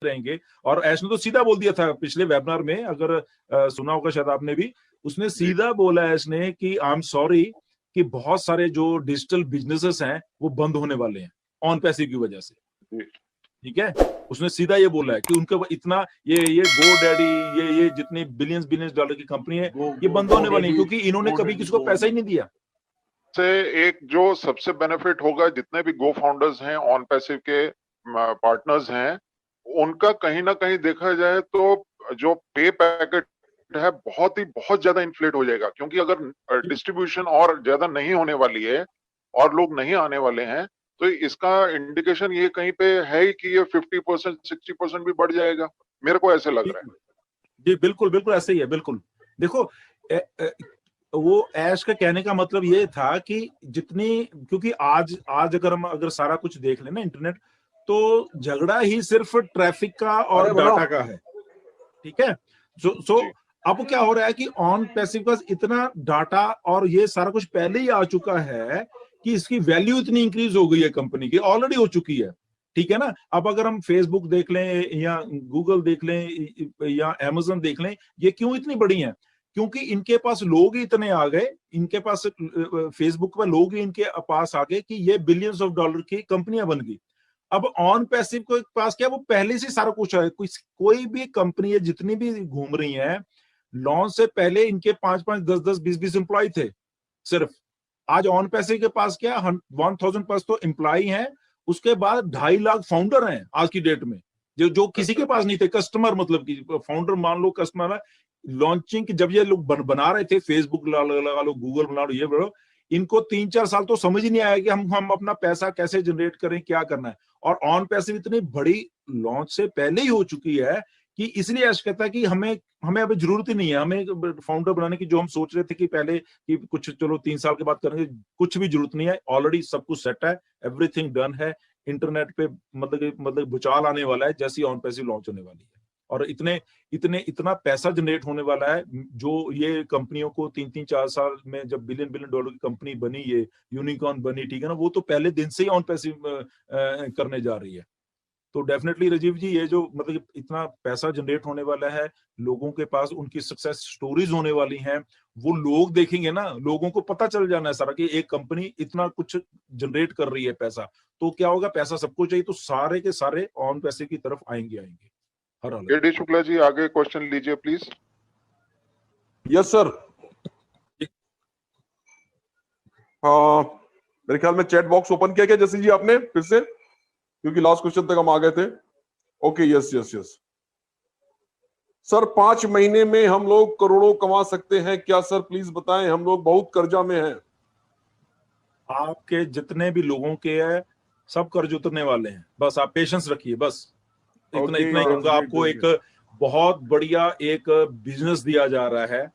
रहेंगे। और ऐश ने तो सीधा बोल दिया था पिछले वेबिनार में, अगर सुना होगा शायद आपने भी, उसने सीधा बोला ऐश ने कि आई एम सॉरी कि बहुत सारे जो डिजिटल बिजनेसेस हैं वो बंद होने वाले हैं ऑन पैसिव की वजह से। ठीक है, उसने सीधा ये बोला है कि उनका इतना ये गो डैडी ये जितने बिलियंस डॉलर की कंपनी है ये बंद होने वाली है, क्योंकि इन्होंने कभी किसी को पैसा ही नहीं दिया। से एक जो सबसे बेनिफिट होगा, जितने भी गो फाउंडर्स हैं, ऑन पैसिव के पार्टनर्स हैं, उनका कहीं ना कहीं देखा जाए तो जो पे पैकेट है बहुत ज्यादा इन्फ्लेट हो जाएगा, क्योंकि अगर डिस्ट्रीब्यूशन और ज्यादा नहीं होने वाली है और लोग नहीं आने वाले हैं, तो इसका इंडिकेशन ये कहीं पे है कि ये 50% 60% भी बढ़ जाएगा, मेरे को ऐसे लग रहा है। जी बिल्कुल बिल्कुल ऐसे ही है। बिल्कुल देखो वो ऐश का कहने का मतलब ये था कि जितनी, क्योंकि आज अगर सारा कुछ देख लेना इंटरनेट, तो झगड़ा ही सिर्फ ट्रैफिक का और डाटा का है। ठीक है, सो अब क्या हो रहा है कि ऑन पैसिव का इतना डाटा और ये सारा कुछ पहले ही आ चुका है कि इसकी वैल्यू इतनी इंक्रीज हो गई है कंपनी की, ऑलरेडी हो चुकी है। ठीक है ना, अब अगर हम फेसबुक देख लें या गूगल देख लें या अमेज़न देख लें, ये क्यों इतनी बड़ी हैं? क्योंकि इनके पास लोग ही इतने आ गए, इनके पास फेसबुक पर लोग ही इनके पास आ गए कि ये बिलियंस ऑफ डॉलर की कंपनियां बन गई। अब ऑन पैसिव के पास क्या, वो पहले से सारा कुछ है। कोई भी कंपनी है जितनी भी घूम रही है, लॉन्च से पहले इनके 5-5, 10-10, 20-20 एम्प्लॉय थे सिर्फ। आज ऑन पैसिव के पास क्या 1000 प्लस तो एम्प्लॉय हैं, उसके बाद 2.5 लाख फाउंडर हैं आज की डेट में, जो किसी के पास नहीं थे। कस्टमर मतलब कि फाउंडर मान लो कस्टमर है। लॉन्चिंग जब ये लोग बना रहे थे, फेसबुक लगा लो, गूगल बना लो, ये बना, इनको 3-4 साल तो समझ ही नहीं आया कि हम अपना पैसा कैसे जनरेट करें, क्या करना है। और ऑन पैसिव इतनी बड़ी लॉन्च से पहले ही हो चुकी है कि इसलिए ऐसा कहता है कि हमें अभी जरूरत ही नहीं है हमें फाउंडर बनाने की, जो हम सोच रहे थे कि पहले कि कुछ चलो 3 साल के बाद करेंगे, कुछ भी जरूरत नहीं है। ऑलरेडी सब कुछ सेट है, एवरीथिंग डन है। इंटरनेट पे मतलब भूचाल आने वाला है जैसी ऑन पैसिव लॉन्च होने वाली है। और इतना पैसा जनरेट होने वाला है, जो ये कंपनियों को 3-3, 4 साल में जब बिलियन डॉलर की कंपनी बनी, ये यूनिकॉर्न बनी, ठीक है ना, वो तो पहले दिन से ही ऑन पैसिव करने जा रही है। तो डेफिनेटली राजीव जी, ये जो मतलब इतना पैसा जनरेट होने वाला है, लोगों के पास उनकी सक्सेस स्टोरीज होने वाली हैं, वो लोग देखेंगे ना, लोगों को पता चल जाना है सारा कि एक कंपनी इतना कुछ जनरेट कर रही है पैसा, तो क्या होगा, पैसा सबको चाहिए, तो सारे के सारे ऑन पैसे की तरफ आएंगे हर हालत। एडी शुक्ला जी, आगे क्वेश्चन लीजिए प्लीज। Yes sir. मेरे ख्याल में चैट बॉक्स ओपन किया क्या जैसे जी आपने फिर से, क्योंकि लास्ट क्वेश्चन तक हम आ गए थे। Okay, yes yes yes sir. 5 महीने में हम लोग करोड़ों कमा सकते हैं क्या सर, प्लीज बताएं, हम लोग बहुत कर्जा में हैं। आपके जितने भी लोगों के हैं सब कर्ज उतरने वाले हैं, बस आप पेशेंस रखिए, बस इतना ही कहूंगा आपको। एक बहुत बढ़िया एक बिजनेस दिया जा रहा है,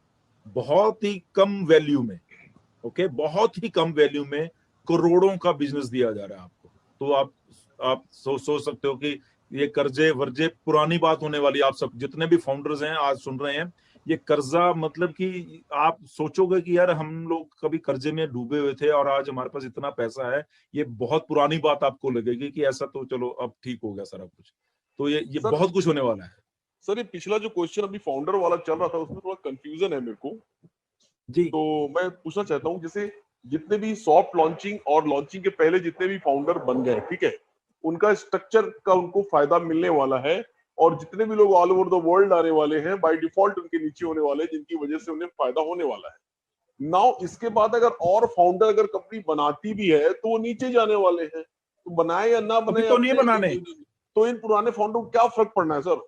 बहुत ही कम वैल्यू में, ओके, बहुत ही कम वैल्यू में करोड़ों का बिजनेस दिया जा रहा है आपको। तो आप सोच सकते हो कि ये कर्जे वर्जे पुरानी बात होने वाली। आप सब जितने भी फाउंडर्स हैं आज सुन रहे हैं, ये कर्जा मतलब कि आप सोचोगे कि यार हम लोग कभी कर्जे में डूबे हुए थे और आज हमारे पास इतना पैसा है, ये बहुत पुरानी बात आपको लगेगी कि ऐसा तो चलो अब ठीक हो गया सारा कुछ। तो ये बहुत कुछ होने वाला है सर। ये पिछला जो क्वेश्चन अभी फाउंडर वाला चल रहा था उसमें थोड़ा कंफ्यूजन है मेरे को जी। तो मैं पूछना चाहता हूँ, जैसे जितने भी सॉफ्ट लॉन्चिंग और लॉन्चिंग के पहले जितने भी फाउंडर बन गए, ठीक है, उनका स्ट्रक्चर का उनको फायदा मिलने वाला है, और जितने भी लोग ऑल ओवर द वर्ल्ड आने वाले हैं बाय डिफॉल्ट उनके नीचे होने वाले हैं, जिनकी वजह से उन्हें फायदा होने वाला है। नाउ इसके बाद अगर और फाउंडर अगर कंपनी बनाती भी है तो वो नीचे जाने वाले हैं, तो बनाए या ना बनाए तो नहीं बनाने, तो इन पुराने फाउंडर को क्या फर्क पड़ना है सर?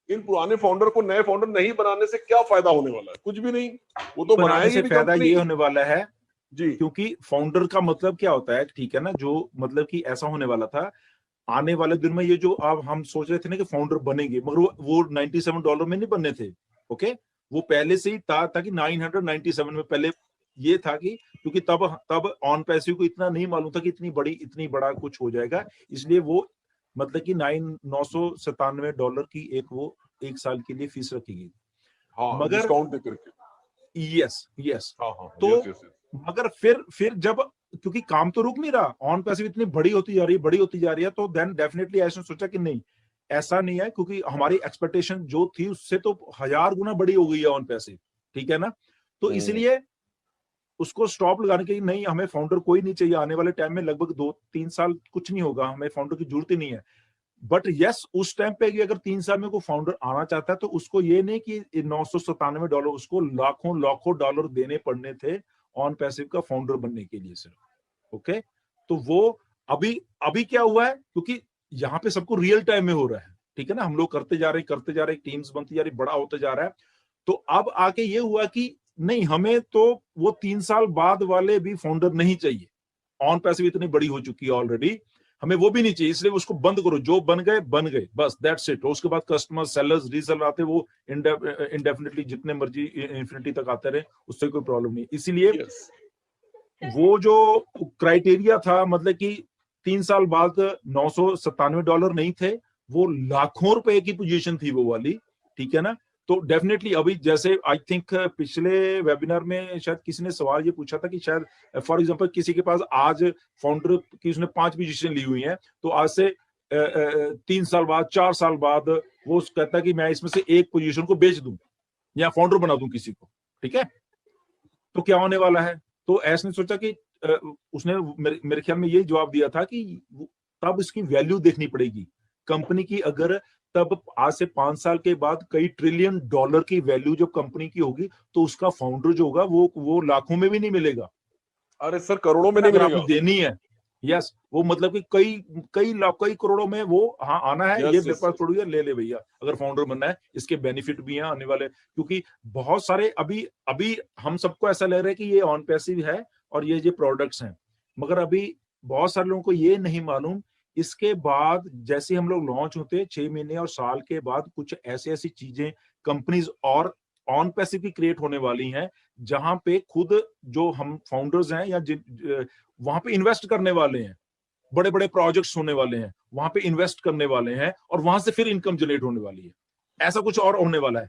इन पुराने फाउंडर को नए फाउंडर नहीं बनाने से क्या फायदा होने वाला है? कुछ भी नहीं, वो तो बनाने से फायदा ये होने वाला है जी, क्योंकि फाउंडर का मतलब क्या होता है, ठीक है ना, जो मतलब कि ऐसा होने वाला था आने वाले दिन में, ये जो अब हम सोच रहे थे ना कि फाउंडर बनेंगे, मगर वो $97 में नहीं बनने थे, ओके, वो पहले से ही था कि 997 में पहले ये था कि क्योंकि तब ऑन पैसिव को इतना नहीं मालूम था कि इतनी बड़ा कुछ हो जाएगा, इसलिए वो मतलब कि $997 की एक साल के लिए फीस रखी गई। हाँ, मगर डिस्काउंट दे करके, यस हाँ, हाँ, तो यस, यस, यस। मगर फिर जब, क्योंकि काम तो रुक नहीं रहा, ऑन पैसिव इतनी बड़ी होती जा रही है, तो देन डेफिनेटली ऐसा सोचा कि नहीं, ऐसा नहीं है, क्योंकि हमारी एक्सपेक्टेशन जो थी उससे तो 1000 गुना बड़ी हो गई है ऑन पैसिव, ठीक है ना। तो इसलिए उसको स्टॉप लगाने के लिए, नहीं हमें फाउंडर कोई नहीं चाहिए आने वाले टाइम में, लगभग 2-3 साल कुछ नहीं होगा, हमें फाउंडर की जरूरत ही नहीं है। बट यस, उस टाइम पे अगर 3 साल में कोई फाउंडर आना चाहता है तो उसको ये नहीं कि $997, उसको लाखों लाखों डॉलर देने पड़ने थे ऑन पैसिव का फाउंडर बनने के लिए सिर्फ। ओके, तो वो अभी अभी क्या हुआ है, क्योंकि यहाँ पे सबको रियल टाइम में हो रहा है, ठीक है ना, हम लोग करते जा रहे, टीम्स बनती जा रही, बड़ा होता जा रहा है। तो अब आके ये हुआ कि नहीं, हमें तो वो 3 साल बाद वाले भी फाउंडर नहीं चाहिए, ऑन पैसिव इतनी बड़ी हो चुकी है ऑलरेडी, हमें वो भी नहीं चाहिए, इसलिए उसको बंद करो, जो बन गए बस, दैट्स इट। उसके बाद कस्टमर, सेलर्स, रीसेलर आते, वो इंडेफिनेटली जितने मर्जी इन्फिनिटी तक आते रहे, उससे कोई प्रॉब्लम नहीं। इसीलिए वो जो क्राइटेरिया था, मतलब कि 3 साल बाद $997 नहीं थे, वो लाखों रुपए की पोजीशन थी वो वाली, ठीक है ना। तो डेफिनेटली अभी जैसे आई थिंक पिछले वेबिनार में शायद किसी ने सवाल ये पूछा था कि शायद फॉर एग्जांपल किसी के पास आज फाउंडर की उसने 5 पोजीशन ली हुई है, तो आज से 3 साल बाद, 4 साल बाद वो कहता है कि मैं इसमें से एक पोजीशन को बेच दूं या फाउंडर बना दूं किसी को, ठीक है। तो क्या होने वाला है, तो ऐसे ने सोचा कि उसने मेरे ख्याल में यही जवाब दिया था कि तब इसकी वैल्यू देखनी पड़ेगी कंपनी की। अगर तब आज से 5 साल के बाद कई ट्रिलियन डॉलर की वैल्यू जब कंपनी की होगी, तो उसका फाउंडर जो होगा वो लाखों में भी नहीं मिलेगा। अरे सर, करोड़ों में नहीं अगर मिलेगा। आपको देनी है, यस, वो मतलब कि कई करोड़ों में वो, हाँ आना है, ये मेरे पास थोड़ी है, ले ले भैया, अगर फाउंडर बनना है, इसके बेनिफिट भी हैं आने वाले। क्योंकि बहुत सारे अभी हम सबको ऐसा लग रहा है कि ये ऑन पैसिव है और ये प्रोडक्ट्स हैं, मगर अभी बहुत सारे लोगों को ये नहीं मालूम, इसके बाद जैसे हम लोग लॉन्च होते हैं 6 महीने और साल के बाद, कुछ ऐसी चीजें कंपनीज और ऑन पैसिव की क्रिएट होने वाली हैं, जहां पे खुद जो हम फाउंडर्स हैं या वहां पे इन्वेस्ट करने वाले हैं, बड़े बड़े प्रोजेक्ट्स होने वाले हैं, वहां पे इन्वेस्ट करने वाले हैं, और वहां से फिर इनकम जनरेट होने वाली है, ऐसा कुछ और होने वाला है।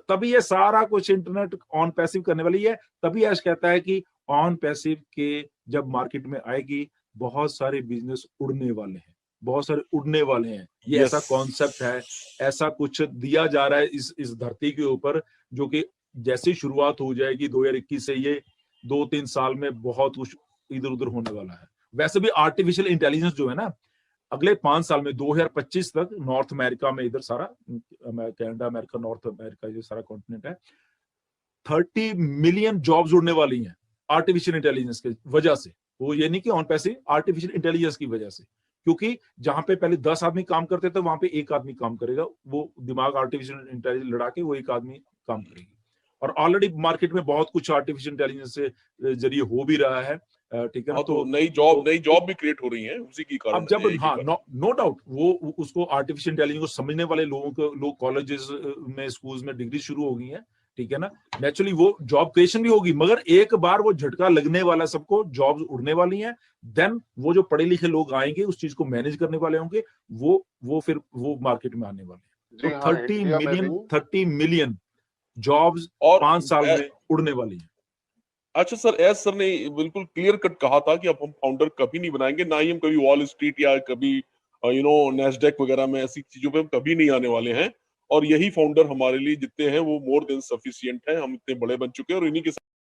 तभी ये सारा कुछ इंटरनेट ऑन पैसिव करने वाली है। तभी ऐश कहता है कि ऑन पैसिव के जब मार्केट में आएगी, बहुत सारे बिजनेस उड़ने वाले हैं, बहुत सारे उड़ने वाले हैं। ये ऐसा कॉन्सेप्ट है, ऐसा कुछ दिया जा रहा है इस धरती के ऊपर, जो कि जैसे शुरुआत हो जाएगी 2021 से, ये 2-3 साल में बहुत कुछ इधर उधर होने वाला है। वैसे भी आर्टिफिशियल इंटेलिजेंस जो है ना, अगले 5 साल में 2025 तक नॉर्थ अमेरिका में, इधर सारा कनाडा, अमेरिका, नॉर्थ अमेरिका, ये सारा कॉन्टिनेंट है, 30 मिलियन जॉब्स उड़ने वाली हैं आर्टिफिशियल इंटेलिजेंस की वजह से। वो ये नहीं कि ऑन पैसिव, आर्टिफिशियल इंटेलिजेंस की वजह से। क्योंकि जहां पे पहले 10 आदमी काम करते थे, वहां पे एक आदमी काम करेगा, वो दिमाग आर्टिफिशियल इंटेलिजेंस लड़ा के वो एक आदमी काम करेगी। और ऑलरेडी मार्केट में बहुत कुछ आर्टिफिशियल इंटेलिजेंस से जरिए हो भी रहा है, ठीक है ना। तो नई जॉब भी क्रिएट हो रही है उसी की कारण। अब जब, हाँ, नो डाउट, वो उसको आर्टिफिशियल इंटेलिजेंस को समझने वाले लोग कॉलेजेस में, स्कूल्स में डिग्री शुरू हो गई है, ठीक है ना। नेचुरली वो जॉब क्रिएशन भी होगी, मगर एक बार वो झटका लगने वाला, सबको जॉब्स उड़ने वाली हैं। देन वो जो पढ़े लिखे लोग आएंगे, उस चीज को मैनेज करने वाले होंगे, वो फिर वो मार्केट में आने वाले हैं। तो 30 मिलियन जॉब्स 5 साल में उड़ने वाली है। अच्छा सर, एस सर ने बिल्कुल क्लियर कट कहा था कि अब हम फाउंडर कभी नहीं बनाएंगे, ना ही हम कभी वॉल स्ट्रीट या कभी नेस्डेक वगैरह में ऐसी चीजों पे हम कभी नहीं आने वाले हैं। और यही फाउंडर हमारे लिए जितने हैं वो मोर देन सफिशिएंट है, हम इतने बड़े बन चुके हैं और इन्हीं के